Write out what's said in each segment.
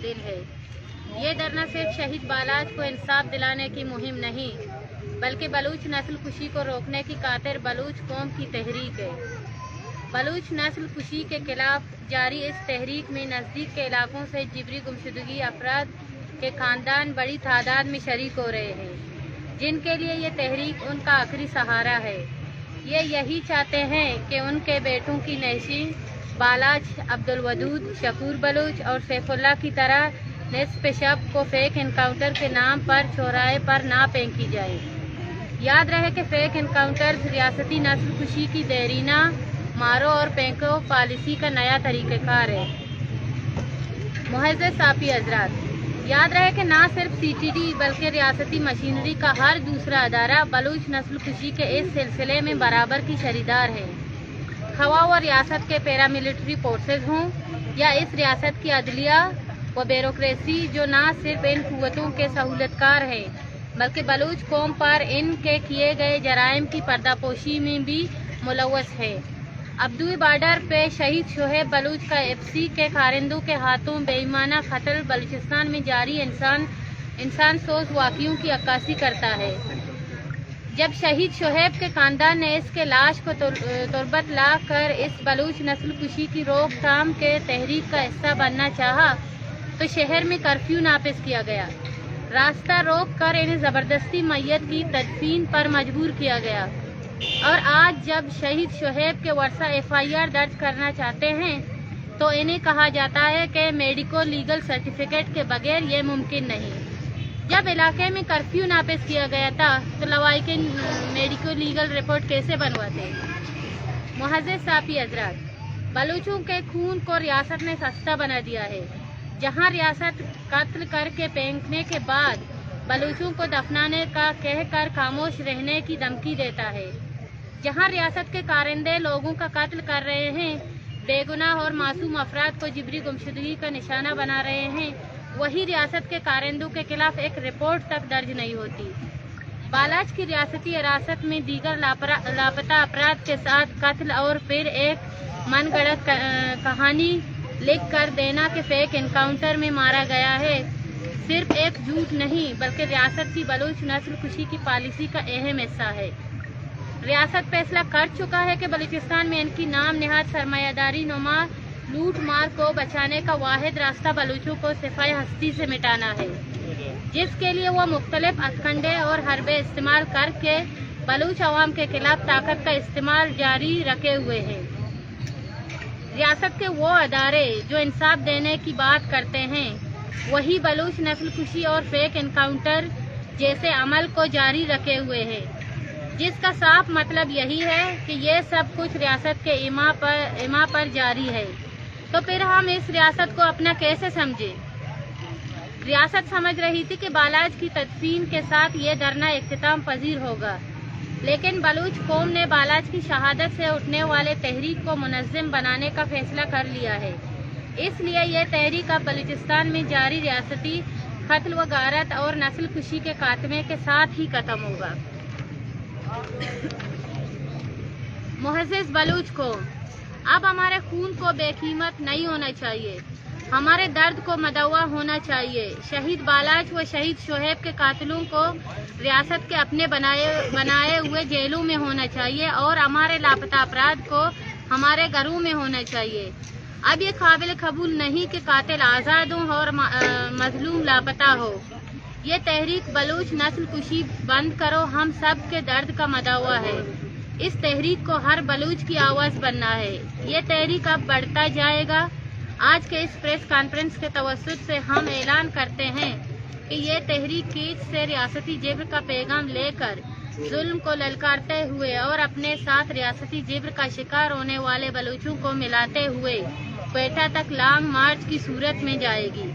दिन है। ये धरना सिर्फ शहीद बालाज को इंसाफ दिलाने की मुहिम नहीं, बल्कि बलूच नस्ल कुशी को रोकने की खातिर बलूच कौम की तहरीक है। बलूच नस्ल कुशी के खिलाफ जारी इस तहरीक में नज़दीक के इलाकों से जिबरी गुमशुदगी अफराद के खानदान बड़ी तादाद में शरीक हो रहे हैं, जिनके लिए ये तहरीक उनका आखिरी सहारा है। ये यही चाहते हैं कि उनके बेटों की नशीं बालाज, अब्दुल वदूद, शकूर बलूच और सैफुल्लाह की तरह निस्फ शब को फेक एनकाउंटर के नाम पर चौराहे पर ना फेंकी जाए। याद रहे कि फेक एनकाउंटर रियासती नस्ल कुशी की देरीना मारो और फेंको पॉलिसी का नया तरीक़ाकार है। मुअज़्ज़ज़ साफ़ी हज़रात, याद रहे कि ना सिर्फ CTD बल्कि रियासती मशीनरी का हर दूसरा अदारा बलूच नस्ल कुशी के इस सिलसिले में बराबर की शरीदार है। खवा व रियासत के पैरामिलिट्री फोर्सेज हों या इस रियासत की अदलिया व ब्यूरोक्रेसी, जो ना सिर्फ इन कुव्वतों के सहूलतकार हैं बल्कि बलूच कौम पर इनके किए गए जराइम की पर्दापोशी में भी मुलव्वस है। अब्दुई बॉर्डर पे शहीद शोहेब बलूच का FC के कारिंदों के हाथों बेईमाना कत्ल बलूचिस्तान में जारी इंसान सोज वाक़ियों की अक्कासी करता है। जब शहीद शोहेब के खानदान ने इसके लाश को तुरबत ला कर इस बलूच नस्ल कुशी की रोकथाम के तहरीक का हिस्सा बनना चाहा तो शहर में कर्फ्यू नाफिज किया गया। रास्ता रोक कर इन्हें ज़बरदस्ती मैयत की तदफीन पर मजबूर किया गया। और आज जब शहीद शोहेब के वर्सा FIR दर्ज करना चाहते हैं तो इन्हें कहा जाता है कि मेडिको लीगल सर्टिफिकेट के बगैर ये मुमकिन नहीं। जब इलाके में कर्फ्यू नाफिज किया गया था तो लवाहिकीन मेडिको लीगल रिपोर्ट कैसे बनवाते? मुअज़्ज़ज़ साफ़ी हज़रात, बलूचों के खून को रियासत ने सस्ता बना दिया है। जहां रियासत कत्ल करके फेंकने के बाद बलूचों को दफनाने का कहकर खामोश रहने की धमकी देता है, जहां रियासत के कारिंदे लोगों का कत्ल कर रहे हैं, बेगुनाह और मासूम अफराद को जिबरी गुमशुदगी का निशाना बना रहे हैं, वही रियासत के कारिंदों के खिलाफ एक रिपोर्ट तक दर्ज नहीं होती। बालाज की रियासती हिरासत में दीगर लापता अफराद के साथ कत्ल और फिर एक मनगढ़ंत कहानी लिख कर देना कि फेक एनकाउंटर में मारा गया है, सिर्फ एक झूठ नहीं बल्कि रियासत की बलूच नस्ल कुशी की पॉलिसी का अहम हिस्सा है। रियासत फैसला कर चुका है कि बलूचिस्तान में इनकी नाम निहाद सरमायादारी नुमा लूट मार को बचाने का वाहिद रास्ता बलूचों को सिफाई हस्ती से मिटाना है, जिसके लिए वो मुख्तलिफ हथकंडे और हरबे इस्तेमाल करके बलूच अवाम के खिलाफ ताकत का इस्तेमाल जारी रखे हुए हैं। रियासत के वो अदारे जो इंसाफ देने की बात करते हैं वही बलूच नस्ल कुशी और फेक एनकाउंटर जैसे अमल को जारी रखे हुए हैं, जिसका साफ मतलब यही है कि ये सब कुछ रियासत के इमा पर जारी है। तो फिर हम इस रियासत को अपना कैसे समझे? रियासत समझ रही थी कि बालाज की तदफीन के साथ ये धरना इख्तिताम पजीर होगा, लेकिन बलूच कौम ने बालाज की शहादत से उठने वाले तहरीक को मुनज़्ज़म बनाने का फैसला कर लिया है। इसलिए यह तहरीक अब बलूचिस्तान में जारी रियासती कत्ल व गारत और नस्ल कुशी के खात्मे के साथ ही खत्म होगा। मुअज़्ज़ज़ बलूच कौम, अब हमारे खून को बेकीमत नहीं होना चाहिए, हमारे दर्द को मदवा होना चाहिए। शहीद बालाज व शहीद शोहेब के कातिलों को रियासत के अपने बनाए हुए जेलों में होना चाहिए और हमारे लापता अपराध को हमारे घरों में होना चाहिए। अब ये काबिल कबूल नहीं कि कातिल आज़ाद हो और मजलूम लापता हो। ये तहरीक बलूच नस्ल कुशी बंद करो हम सब के दर्द का मदवा है। इस तहरीक को हर बलूच की आवाज़ बनना है। ये तहरीक अब बढ़ता जाएगा। आज के इस प्रेस कॉन्फ्रेंस के तवस्सुत से हम ऐलान करते हैं कि ये तहरीक कीच से रियासती जिब्र का पैगाम लेकर जुल्म को ललकारते हुए और अपने साथ रियासती जिब्र का शिकार होने वाले बलूचों को मिलाते हुए क्वेटा तक लॉन्ग मार्च की सूरत में जाएगी।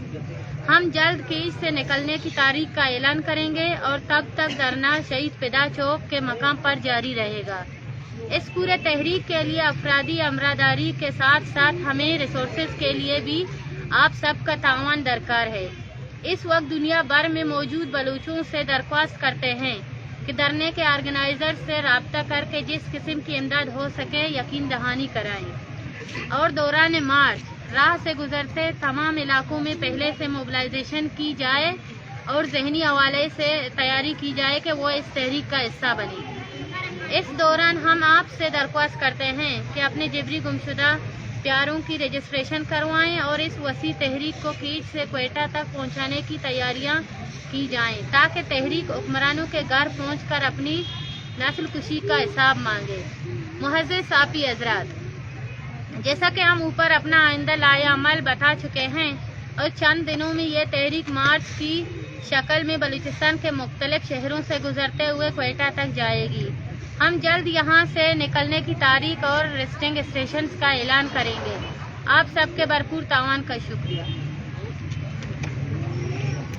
हम जल्द कीच से निकलने की तारीख का ऐलान करेंगे और तब तक धरना शहीद फिदा चौक के मकाम पर जारी रहेगा। इस पूरे तहरीक के लिए अफरादी अमरादारी के साथ साथ हमें रिसोर्सेज के लिए भी आप सबका तावन दरकार है। इस वक्त दुनिया भर में मौजूद बलूचों से दरख्वास्त करते हैं कि धरने के ऑर्गेनाइजर से राब्ता करके जिस किस्म की इमदाद हो सके यकीन दहानी कराएं और दौरान मार्च راہ سے گزرتے تمام علاقوں میں پہلے سے موبلائزیشن کی جائے اور ذہنی حوالے سے تیاری کی جائے کہ وہ اس تحریک کا حصہ بنے۔ اس دوران ہم آپ سے درخواست کرتے ہیں کہ اپنے جبری گمشدہ پیاروں کی رجسٹریشن کروائیں اور اس وسیع تحریک کو کیچ سے کوئٹہ تک پہنچانے کی تیاریاں کی جائیں تاکہ تحریک حکمرانوں کے گھر پہنچ کر اپنی نسل کشی کا حساب مانگے۔ معزز صافی حضرات، جیسا کہ ہم اوپر اپنا آئندہ لائحہ عمل بتا چکے ہیں اور چند دنوں میں یہ تحریک مارچ کی شکل میں بلوچستان کے مختلف شہروں سے گزرتے ہوئے کوئٹہ تک جائے گی۔ ہم جلد یہاں سے نکلنے کی تاریخ اور ریسٹنگ اسٹیشنز کا اعلان کریں گے۔ آپ سب کے بھرپور تعاون کا شکریہ۔